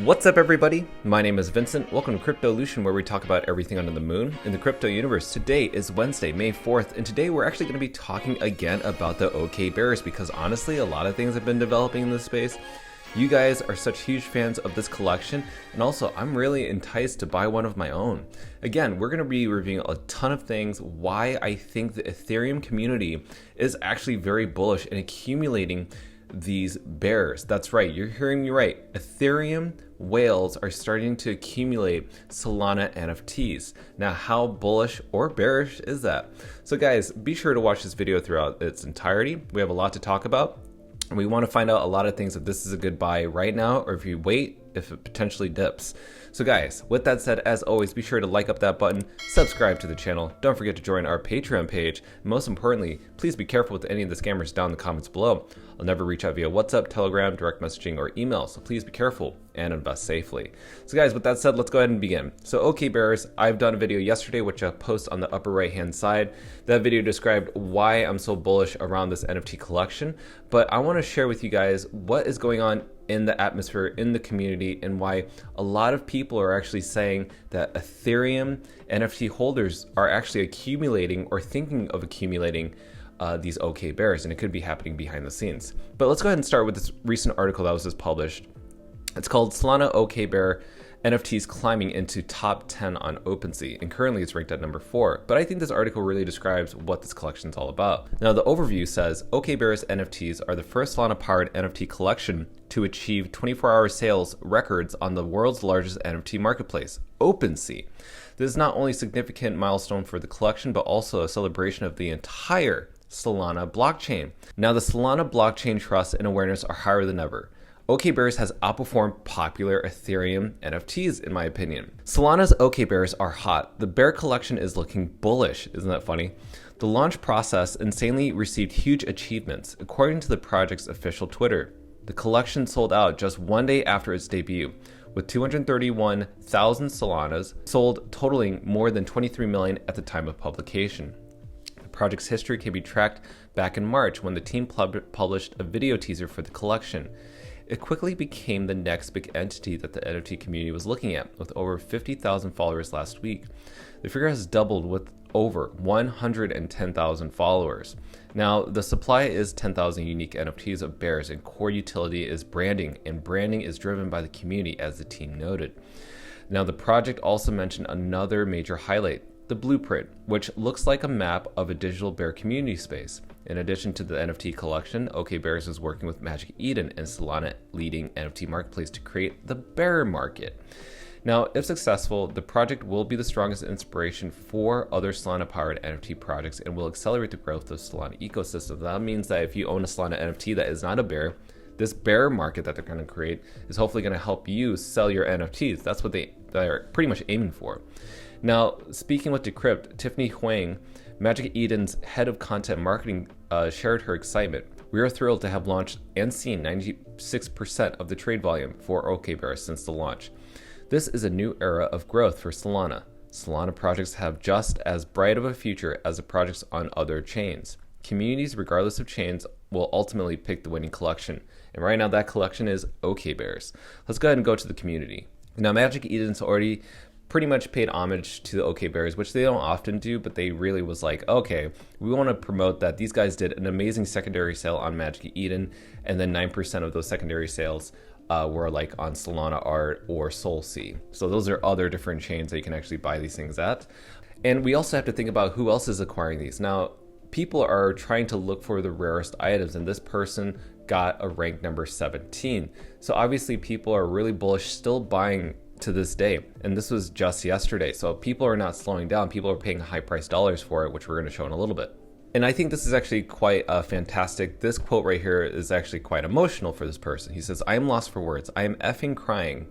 What's up, everybody? My name is Vincent. Welcome to Cryptolution, where we talk about everything under the moon in the crypto universe. Today is Wednesday, May 4th, and today we're actually going to be talking again about the OK bears, because honestly, a lot of things have been developing in this space. You guys are such huge fans of this collection, and also I'm really enticed to buy one of my own. Again, we're going to be reviewing a ton of things, why I think the Ethereum community is actually very bullish in accumulating these bears. That's right, you're hearing me right. Ethereum whales are starting to accumulate Solana NFTs. Now, how bullish or bearish is that? So guys, be sure to watch this video throughout its entirety. We have a lot to talk about, and we want to find out a lot of things, if this is a good buy right now, or if you wait, if it potentially dips. So guys, with that said, as always, be sure to like up that button, subscribe to the channel, don't forget to join our Patreon page, and most importantly, please be careful with any of the scammers down in the comments below. I'll never reach out via WhatsApp, Telegram, direct messaging, or email, so please be careful and invest safely. So guys, with that said, let's go ahead and begin. So OK bears, I've done a video yesterday which I'll post on the upper right hand side. That video described why I'm so bullish around this NFT collection, but I want to share with you guys what is going on in the atmosphere, in the community, and why a lot of people are actually saying that Ethereum NFT holders are actually accumulating or thinking of accumulating these OK bears, and it could be happening behind the scenes. But let's go ahead and start with this recent article that was just published. It's called Solana OK Bear NFTs climbing into top 10 on OpenSea, and currently it's ranked at number 4. But I think this article really describes what this collection is all about. Now, the overview says OK Bear's NFTs are the first Solana-powered NFT collection to achieve 24-hour sales records on the world's largest NFT marketplace, OpenSea. This is not only a significant milestone for the collection, but also a celebration of the entire Solana blockchain. Now, the Solana blockchain trust and awareness are higher than ever. OK Bears has outperformed popular Ethereum NFTs, in my opinion. Solana's OK Bears are hot. The bear collection is looking bullish. Isn't that funny? The launch process insanely received huge achievements, according to the project's official Twitter. The collection sold out just one day after its debut, with 231,000 Solanas sold, totaling more than 23 million at the time of publication. The project's history can be tracked back in March, when the team published a video teaser for the collection. It quickly became the next big entity that the NFT community was looking at, with over 50,000 followers last week. The figure has doubled with over 110,000 followers. Now, the supply is 10,000 unique NFTs of bears, and core utility is branding, and branding is driven by the community, as the team noted. Now, the project also mentioned another major highlight, the blueprint, which looks like a map of a digital bear community space. In addition to the NFT collection, OK Bears is working with Magic Eden and Solana leading NFT marketplace to create the bear market. Now, if successful, the project will be the strongest inspiration for other Solana-powered NFT projects and will accelerate the growth of Solana ecosystem. That means that if you own a Solana NFT that is not a bear, this bear market that they're going to create is hopefully going to help you sell your NFTs. That's what they're pretty much aiming for. Now, speaking with Decrypt, Tiffany Huang, Magic Eden's head of content marketing, shared her excitement. We are thrilled to have launched and seen 96% of the trade volume for OK Bear since the launch. This is a new era of growth for Solana. Solana projects have just as bright of a future as the projects on other chains. Communities, regardless of chains, will ultimately pick the winning collection. And right now that collection is OK Bears. Let's go ahead and go to the community. Now, Magic Eden's already pretty much paid homage to the OK Bears, which they don't often do, but they really was like, okay, we want to promote that these guys did an amazing secondary sale on Magic Eden, and then 9% of those secondary sales were like on Solana Art or SolSea. So those are other different chains that you can actually buy these things at. And we also have to think about who else is acquiring these. Now, people are trying to look for the rarest items, and this person got a rank number 17. So obviously people are really bullish, still buying to this day, and this was just yesterday. So people are not slowing down. People are paying high price dollars for it, which we're going to show in a little bit. And I think this is actually quite fantastic. This quote right here is actually quite emotional for this person. He says, "I am lost for words. I am effing crying.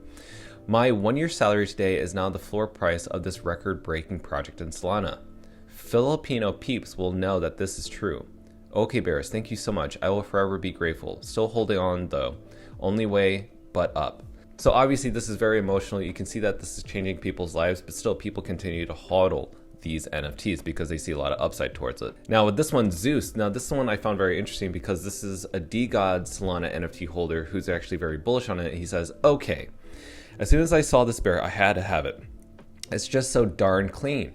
My 1-year salary today is now the floor price of this record-breaking project in Solana. Filipino peeps will know that this is true. OK Bears, thank you so much. I will forever be grateful. Still holding on though. Only way but up." So obviously this is very emotional. You can see that this is changing people's lives, but still people continue to hodl these NFTs because they see a lot of upside towards it. Now with this one, Zeus, now this one I found very interesting because this is a DGod Solana NFT holder who's actually very bullish on it. He says, "Okay, As soon as I saw this bear, I had to have it. It's just so darn clean.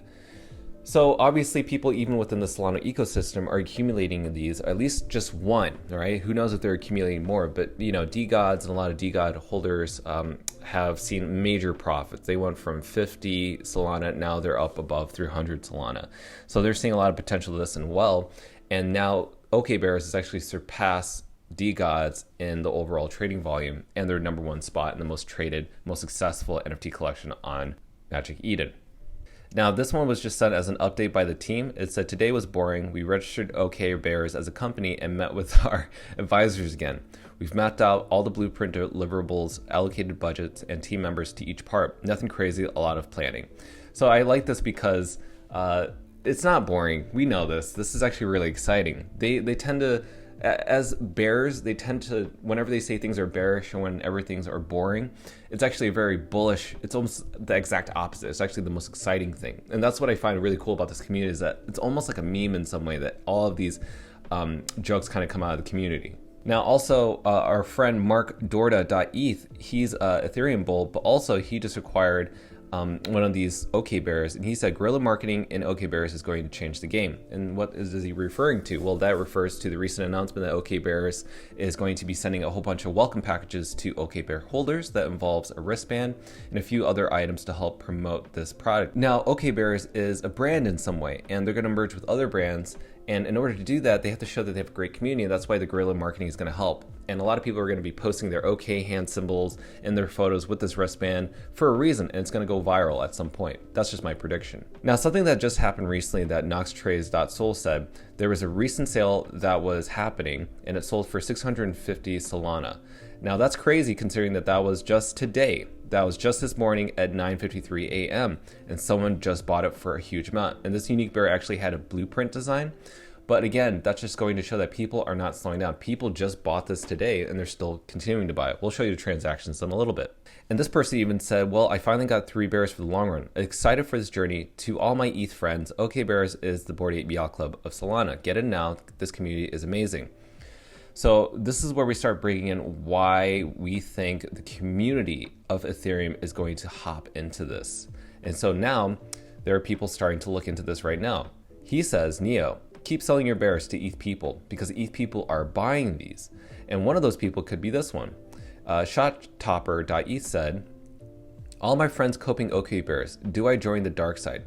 So obviously people even within the Solana ecosystem are accumulating these, at least just one, right? Who knows if they're accumulating more, but you know, DGODs and a lot of DGOD holders have seen major profits. They went from 50 Solana, now they're up above 300 Solana. So they're seeing a lot of potential to this and well, and now OKBears has actually surpassed DGODs in the overall trading volume, and their #1 spot in the most traded, most successful NFT collection on Magic Eden. Now, this one was just sent as an update by the team. It said, today was boring. We registered OKBears as a company and met with our advisors again. We've mapped out all the blueprint deliverables, allocated budgets, and team members to each part. Nothing crazy, a lot of planning. So I like this because it's not boring. We know this. This is actually really exciting. They tend to, as bears, they tend to, whenever they say things are bearish and whenever things are boring, it's actually a very bullish, it's almost the exact opposite. It's actually the most exciting thing. And that's what I find really cool about this community, is that it's almost like a meme in some way, that all of these jokes kind of come out of the community. Now also, our friend Mark Dorda.eth, he's a Ethereum bull, but also he just acquired one of these OKBears, and he said guerrilla marketing in OKBears is going to change the game. And what is he referring to? Well, that refers to the recent announcement that OKBears is going to be sending a whole bunch of welcome packages to OKBear holders that involves a wristband and a few other items to help promote this product. Now, OKBears is a brand in some way, and they're going to merge with other brands. And in order to do that, they have to show that they have a great community. And that's why the guerrilla marketing is going to help. And a lot of people are going to be posting their OK hand symbols in their photos with this wristband for a reason, and it's going to go viral at some point. That's just my prediction. Now, something that just happened recently that NoxTrades.Sol said, there was a recent sale that was happening, and it sold for 650 Solana. Now, that's crazy considering that that was just today. That was just this morning at 9:53 a.m. and someone just bought it for a huge amount. And this unique bear actually had a blueprint design. But again, that's just going to show that people are not slowing down. People just bought this today and they're still continuing to buy it. We'll show you the transactions in a little bit. And this person even said, well, I finally got 3 bears for the long run. Excited for this journey. To all my ETH friends, OKBears is the Bored Ape Yacht Club of Solana. Get in now. This community is amazing. So this is where we start bringing in why we think the community of Ethereum is going to hop into this. And so now there are people starting to look into this right now. He says, Neo, keep selling your bears to ETH people because ETH people are buying these. And one of those people could be this one. ShotTopper.eth said, all my friends coping OKBears. Do I join the dark side?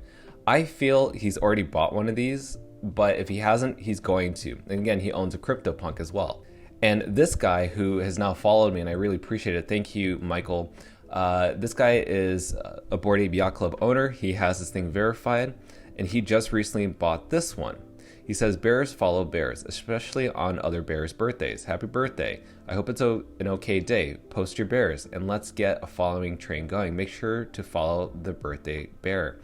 I feel he's already bought one of these, but if he hasn't, he's going to. And again, he owns a CryptoPunk as well. And this guy who has now followed me, and I really appreciate it. Thank you, Michael. This guy is a Bored Ape Yacht Club owner. He has this thing verified, and he just recently bought this one. He says, bears follow bears, especially on other bears' birthdays. Happy birthday. I hope it's an okay day. Post your bears, and let's get a following train going. Make sure to follow the birthday bear.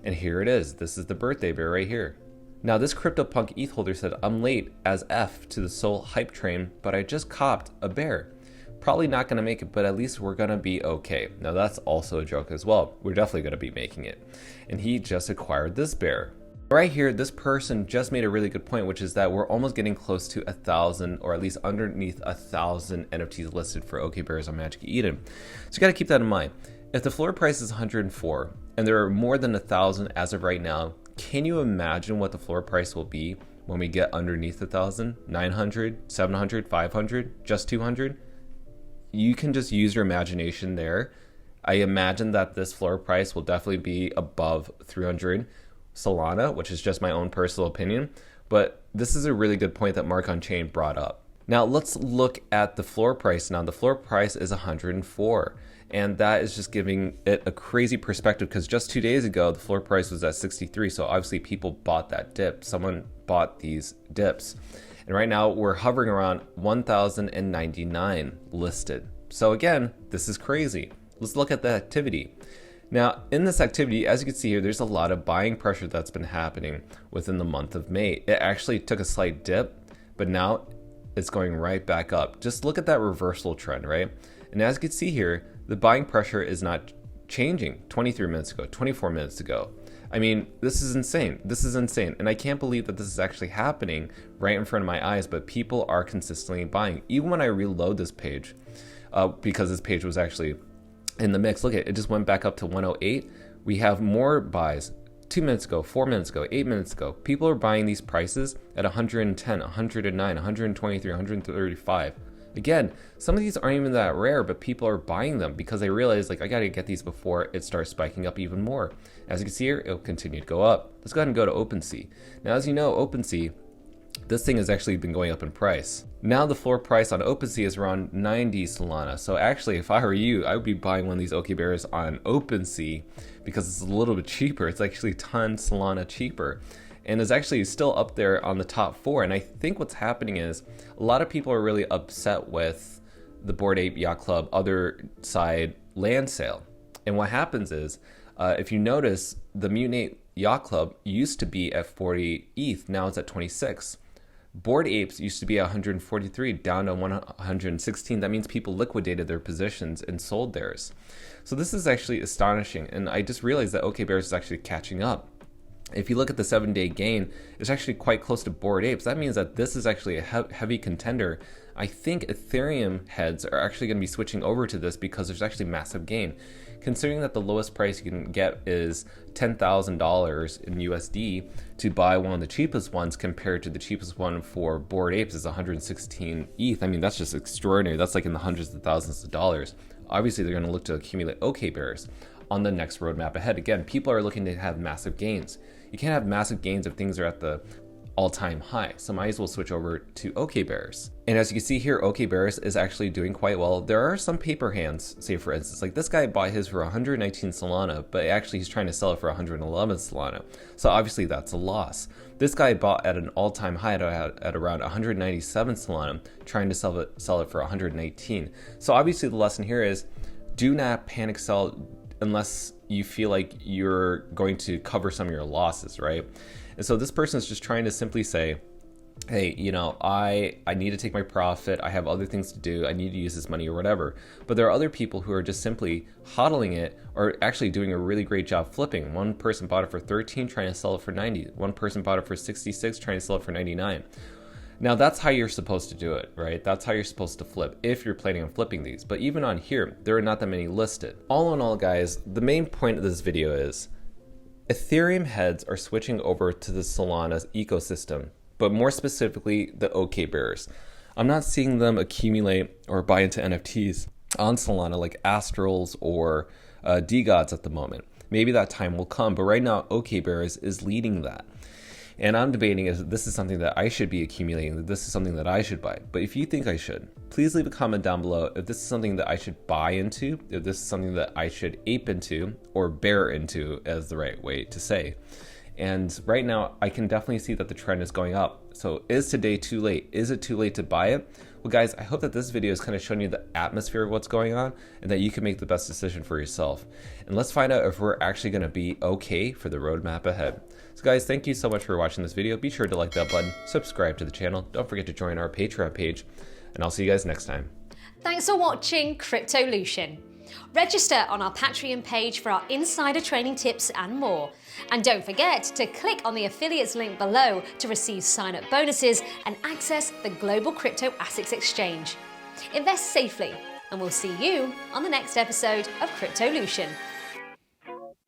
And here it is. This is the birthday bear right here. Now, this CryptoPunk ETH holder said, I'm late as F to the Sol hype train, but I just copped a bear. Probably not going to make it, but at least we're going to be okay. Now, that's also a joke as well. We're definitely going to be making it. And he just acquired this bear. Right here, this person just made a really good point, which is that we're almost getting close to 1,000, or at least underneath 1,000 NFTs listed for OKBears on Magic Eden. So you got to keep that in mind. If the floor price is 104, and there are more than 1,000 as of right now, can you imagine what the floor price will be when we get underneath 1,000, 900, 700, 500, just 200? You can just use your imagination there. I imagine that this floor price will definitely be above 300 Solana, which is just my own personal opinion. But this is a really good point that Mark on Chain brought up. Now let's look at the floor price. Now the floor price is 104. And that is just giving it a crazy perspective because just 2 days ago, the floor price was at 63. So obviously people bought that dip. Someone bought these dips. And right now we're hovering around 1,099 listed. So again, this is crazy. Let's look at the activity. Now in this activity, as you can see here, there's a lot of buying pressure that's been happening within the month of May. It actually took a slight dip, but now it's going right back up. Just look at that reversal trend, right? And as you can see here, the buying pressure is not changing 23 minutes ago, 24 minutes ago. I mean, this is insane. This is insane. And I can't believe that this is actually happening right in front of my eyes, but people are consistently buying. Even when I reload this page, because this page was actually in the mix. Look at it, it just went back up to 108. We have more buys 2 minutes ago, 4 minutes ago, 8 minutes ago. People are buying these prices at 110, 109, 123, 135. Again, some of these aren't even that rare, but people are buying them because they realize, like, I gotta get these before it starts spiking up even more. As you can see here, it'll continue to go up. Let's go ahead and go to OpenSea. Now, as you know, OpenSea, this thing has actually been going up in price. Now the floor price on OpenSea is around 90 Solana. So actually, if I were you, I would be buying one of these OK Bears on OpenSea because it's a little bit cheaper. It's actually 10 Solana cheaper. And it's actually still up there on the top 4. And I think what's happening is a lot of people are really upset with the Bored Ape Yacht Club other side land sale. And what happens is, if you notice, the Mutant Ape Yacht Club used to be at 40 ETH, now it's at 26. Bored Apes used to be at 143, down to 116. That means people liquidated their positions and sold theirs. So this is actually astonishing. And I just realized that OK Bears is actually catching up. If you look at the 7-day gain, it's actually quite close to Bored Apes. That means that this is actually a heavy contender. I think Ethereum heads are actually going to be switching over to this because there's actually massive gain. Considering that the lowest price you can get is $10,000 in USD to buy one of the cheapest ones compared to the cheapest one for Bored Apes is 116 ETH. I mean, that's just extraordinary. That's like in the hundreds of thousands of dollars. Obviously, they're going to look to accumulate OK Bears on the next roadmap ahead. Again, people are looking to have massive gains. You can't have massive gains if things are at the all-time high, so might as well switch over to OK Bears. And as you can see here, OK Bears is actually doing quite well. There are some paper hands, say for instance, like this guy bought his for 119 Solana, but actually he's trying to sell it for 111 Solana. So obviously that's a loss. This guy bought at an all-time high at around 197 Solana, trying to sell it for 118. So obviously the lesson here is, do not panic sell unless you feel like you're going to cover some of your losses, right? And so this person is just trying to simply say, hey, you know, I need to take my profit. I have other things to do. I need to use this money or whatever. But there are other people who are just simply hodling it or actually doing a really great job flipping. One person bought it for 13, trying to sell it for 90. One person bought it for 66, trying to sell it for 99. Now that's how you're supposed to do it, right? That's how you're supposed to flip if you're planning on flipping these. But even on here, there are not that many listed. All in all, guys, the main point of this video is Ethereum heads are switching over to the Solana ecosystem, but more specifically, the OK Bears. I'm not seeing them accumulate or buy into NFTs on Solana like Astrals or DeGods at the moment. Maybe that time will come, but right now, OK Bears is leading that. And I'm debating if this is something that I should be accumulating, that this is something that I should buy. But if you think I should, please leave a comment down below if this is something that I should buy into, if this is something that I should ape into, or bear into as the right way to say. And right now, I can definitely see that the trend is going up. So is today too late? Is it too late to buy it? Well, guys, I hope that this video has kind of shown you the atmosphere of what's going on and that you can make the best decision for yourself. And let's find out if we're actually going to be okay for the roadmap ahead. So guys, thank you so much for watching this video. Be sure to like that button, subscribe to the channel. Don't forget to join our Patreon page, and I'll see you guys next time. Thanks for watching Cryptolution. Register on our Patreon page for our insider training tips and more. And don't forget to click on the affiliates link below to receive sign-up bonuses and access the global crypto assets exchange. Invest safely, and we'll see you on the next episode of Cryptolution.